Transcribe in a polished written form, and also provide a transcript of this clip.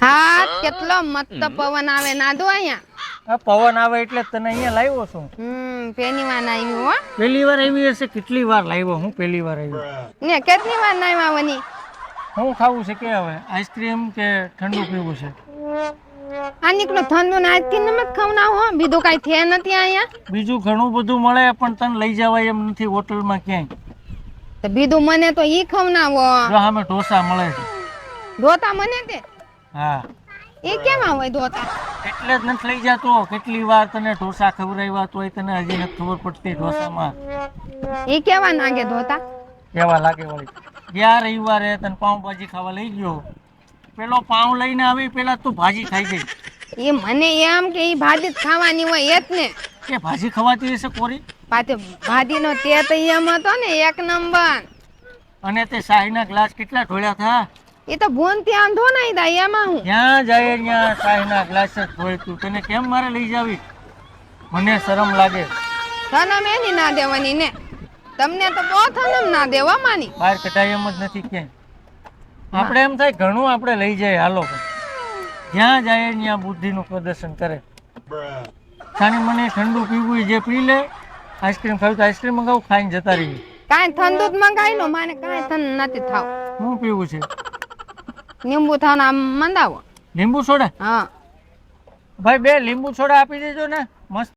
હા કેટલો મસ્ત પવન આવે ના દો અહીંયા આ પવન આવે એટલે જ તને અહીંયા લાવ્યો છું. પેલી વાર આવ્યું હો પહેલી વાર આવી હશે. કેટલી વાર લાવ્યો હું પહેલી વાર આવ્યો ને કેટલી વાર ના આવવાની શું ખાવું છે કે હવે આઈસ્ક્રીમ કે ઠંડુ પીવું છે? આ નીકળો ઠંડુ ને આઈસ્ક્રીમ નમક ખવડાવો હો બીજું કઈ છે નથી અહીંયા બીજું ઘણું બધું મળે પણ તને લઈ જવાય એમ નથી હોટલમાં ક્યાંય. તો બીજું મને તો ઈ ખવડાવો જો સામે ઢોસા મળે છે. ધોતા મને તે હા એ કેવા હોય ધોતા એટલે જ નથી લઈ જતો. કેટલી વાર તને ઢોસા ખવડાવ્યા તોય તને હજી નથી ખબર પડતી ઢોસામાં એ કેવા નાગે ધોતા કેવા લાગે વળી. ગયા રવિવારે તને પાઉંભાજી ખાવા લઈ ગયો. પેલો પાઉં લઈને આવી પેલા તું ભાજી ખાઈ ગઈ. એ મને એમ કે ઈ ભાજી જ ખાવાની હોય એ જ ને કે ભાજી ખવાતી હશે કોરી? પાછો ભાજી નો તે તો એમ હતો ને એક નંબર. અને તે શાહીના ગ્લાસ કેટલા ઢોળ્યા હતા. એ તો ભૂન ત્યાં ધોનાઈ દા એમાં હું જ્યાં જાય ત્યાં શાહીના ગ્લાસ જ ધોઈતું. તને કેમ મારે લઈ જાવી? મને શરમ લાગે. થનમ એની ના દેવાની ને તમને તો બહુ થનમ ના દેવા માની બહાર કઢાય એમ જ નથી ક્યાંય. આપણે એમ થાય ઘણું આપણે લઈ જાય હાલો. જ્યાં જાય ત્યાં બુદ્ધિનું પ્રદર્શન કરે. સાની મને ઠંડુ પીવું જે પી લે. આઈસ્ક્રીમ ખાવી તો આઈસ્ક્રીમ મંગાવું ખાઈને જતા રહીએ. કાંઈ ઠંડુ જ મંગાવી લો માને કાંઈ ઠંડ નથી થાવ. શું પીવું છે? લીંબુ થાવ આમ મંદાવો. લીંબુ સોડા? હા ભાઈ 2 લીંબુ સોડા આપી દેજો ને. મસ્ત